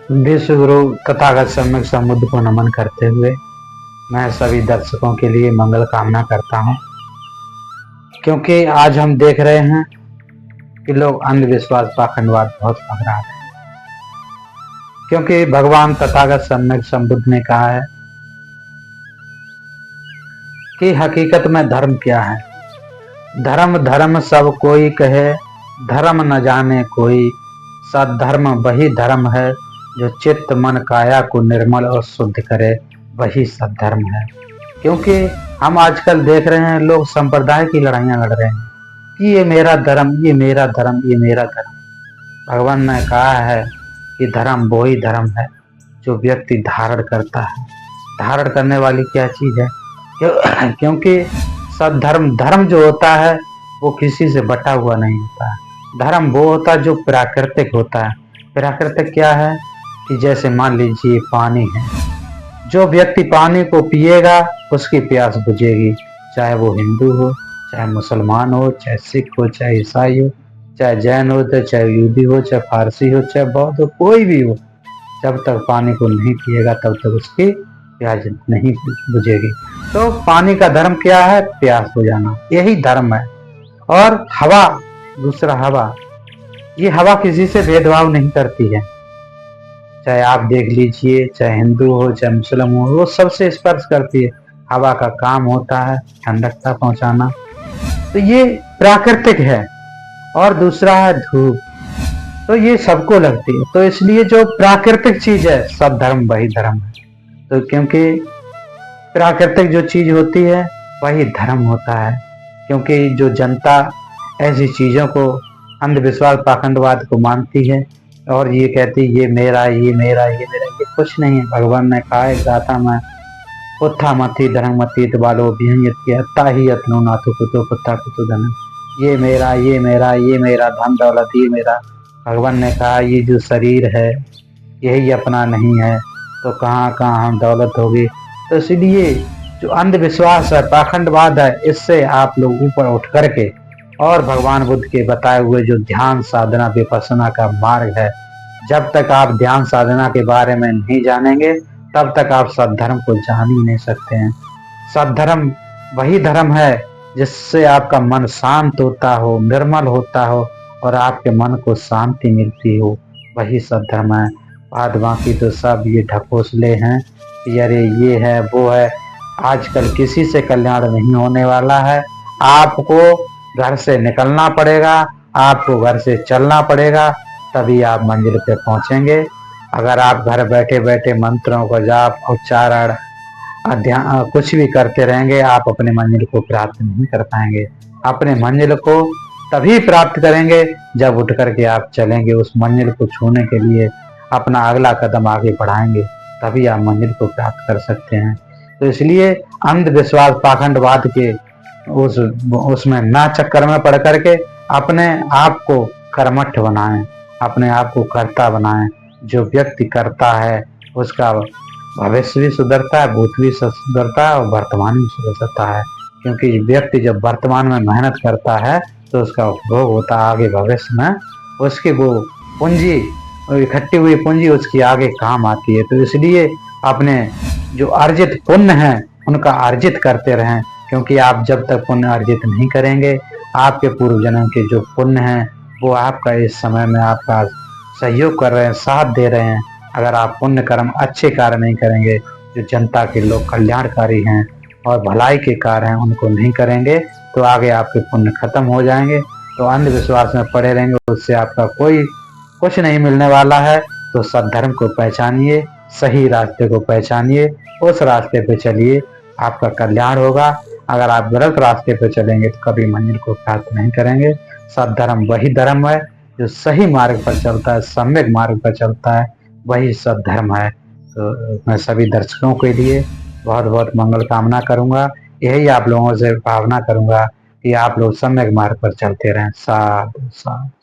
विश्व गुरु तथागत सम्यक समुद्र को नमन करते हुए मैं सभी दर्शकों के लिए मंगल कामना करता हूं, क्योंकि आज हम देख रहे हैं कि लोग अंधविश्वास पाखंडवाद बहुत पकड़ा रहे हैं। क्योंकि भगवान तथागत सम्यक समुद्र ने कहा है कि हकीकत में धर्म क्या है। धर्म धर्म सब कोई कहे, धर्म न जाने कोई, सद्धर्म वही धर्म है जो चित्त मन काया को निर्मल और शुद्ध करे, वही सद्धर्म है। क्योंकि हम आजकल देख रहे हैं लोग संप्रदाय की लड़ाइयां लड़ रहे हैं कि ये मेरा धर्म, ये मेरा धर्म, ये मेरा धर्म। भगवान ने कहा है कि धर्म वही धर्म है जो व्यक्ति धारण करता है। धारण करने वाली क्या चीज है? क्योंकि सद्धर्म, धर्म जो होता है वो किसी से बटा हुआ नहीं होता है। धर्म वो होता है जो प्राकृतिक होता है। प्राकृतिक क्या है कि जैसे मान लीजिए पानी है, जो व्यक्ति पानी को पिएगा उसकी प्यास बुझेगी, चाहे वो हिंदू हो, चाहे मुसलमान हो, चाहे सिख हो, चाहे ईसाई हो, चाहे जैन हो, चाहे यहूदी हो, चाहे फारसी हो, चाहे बौद्ध हो, कोई भी हो, जब तक पानी को नहीं पिएगा तब तक उसकी प्यास नहीं बुझेगी। तो पानी का धर्म क्या है? प्यास बुझाना, यही धर्म है। और हवा, दूसरा हवा, ये हवा किसी से भेदभाव नहीं करती है। चाहे आप देख लीजिए, चाहे हिंदू हो, चाहे मुस्लिम हो, वो सबसे स्पर्श करती है। हवा का काम होता है ठंडकता पहुंचाना, तो ये प्राकृतिक है। और दूसरा है धूप, तो ये सबको लगती है। तो इसलिए जो प्राकृतिक चीज है, सब धर्म वही धर्म है। तो क्योंकि प्राकृतिक जो चीज होती है वही धर्म होता है। क्योंकि जो जनता ऐसी चीजों को, अंधविश्वास पाखंडवाद को मानती है और ये कहती ये मेरा, ये मेरा, ये मेरा, ये कुछ नहीं है। भगवान ने कहा है गाथा में, उत्था मथी धर्मती बालो ही अतनो नाथो कुतो पुत्ता कुतो धन, ये मेरा, ये मेरा, ये मेरा, धन दौलत ये मेरा। भगवान ने कहा ये जो शरीर है यही अपना नहीं है, तो कहाँ कहाँ हम दौलत होगी। तो इसलिए जो अंधविश्वास है, पाखंडवाद है, इससे आप लोग ऊपर उठ करके और भगवान बुद्ध के बताए हुए जो ध्यान साधना विपස්සना का मार्ग है, जब तक आप ध्यान साधना के बारे में नहीं जानेंगे तब तक आप सद्धर्म को जान ही नहीं सकते हैं। सद्धर्म वही धर्म है जिससे आपका मन शांत होता हो, निर्मल होता हो और आपके मन को शांति मिलती हो, वही सद्धर्म है। बाद बाकी तो सब ये ढकोसले हैं कि अरे ये है वो है। आजकल किसी से कल्याण नहीं होने वाला है। आपको घर से निकलना पड़ेगा, आपको घर से चलना पड़ेगा, तभी आप मंजिल पे पहुंचेंगे। अगर आप घर बैठे बैठे मंत्रों का जाप, उच्चारण, अध्ययन कुछ भी करते रहेंगे, आप अपने मंजिल को प्राप्त नहीं कर पाएंगे। अपने मंजिल को तभी प्राप्त करेंगे जब उठ करके आप चलेंगे, उस मंजिल को छूने के लिए अपना अगला कदम आगे बढ़ाएंगे, तभी आप मंजिल को प्राप्त कर सकते हैं। तो इसलिए अंधविश्वास पाखंडवाद के उसमें ना चक्कर में पड़ करके अपने आप को कर्मठ बनाएं, अपने आप को कर्ता बनाएं। जो व्यक्ति करता है उसका भविष्य भी सुधरता है, भूत भी सुधरता है और वर्तमान भी सुधरता है। क्योंकि व्यक्ति जब वर्तमान में मेहनत करता है तो उसका उपभोग होता है आगे भविष्य में, उसकी वो पूंजी, इकट्ठी हुई पूंजी उसकी आगे काम आती है। तो इसलिए अपने जो अर्जित पुण्य है उनका अर्जित करते रहें, क्योंकि आप जब तक पुण्य अर्जित नहीं करेंगे, आपके पूर्व जन्म के जो पुण्य हैं वो आपका इस समय में आपका सहयोग कर रहे हैं, साथ दे रहे हैं। अगर आप पुण्य कर्म, अच्छे कार्य नहीं करेंगे, जो जनता के लोग कल्याणकारी हैं और भलाई के कार्य हैं, उनको नहीं करेंगे, तो आगे आपके पुण्य खत्म हो जाएंगे। तो अंधविश्वास में पड़े रहेंगे, उससे आपका कोई कुछ नहीं मिलने वाला है। तो सद्धर्म को पहचानिए, सही रास्ते को पहचानिए, उस रास्ते पे चलिए, आपका कल्याण होगा। अगर आप गलत रास्ते पे चलेंगे तो कभी मंजिल को प्राप्त नहीं करेंगे। सद्धर्म वही धर्म है जो सही मार्ग पर चलता है, सम्यक मार्ग पर चलता है, वही सद्धर्म है। तो मैं सभी दर्शकों के लिए बहुत बहुत मंगल कामना करूंगा। यही आप लोगों से भावना करूंगा कि आप लोग सम्यक मार्ग पर चलते रहें। साधु साधु।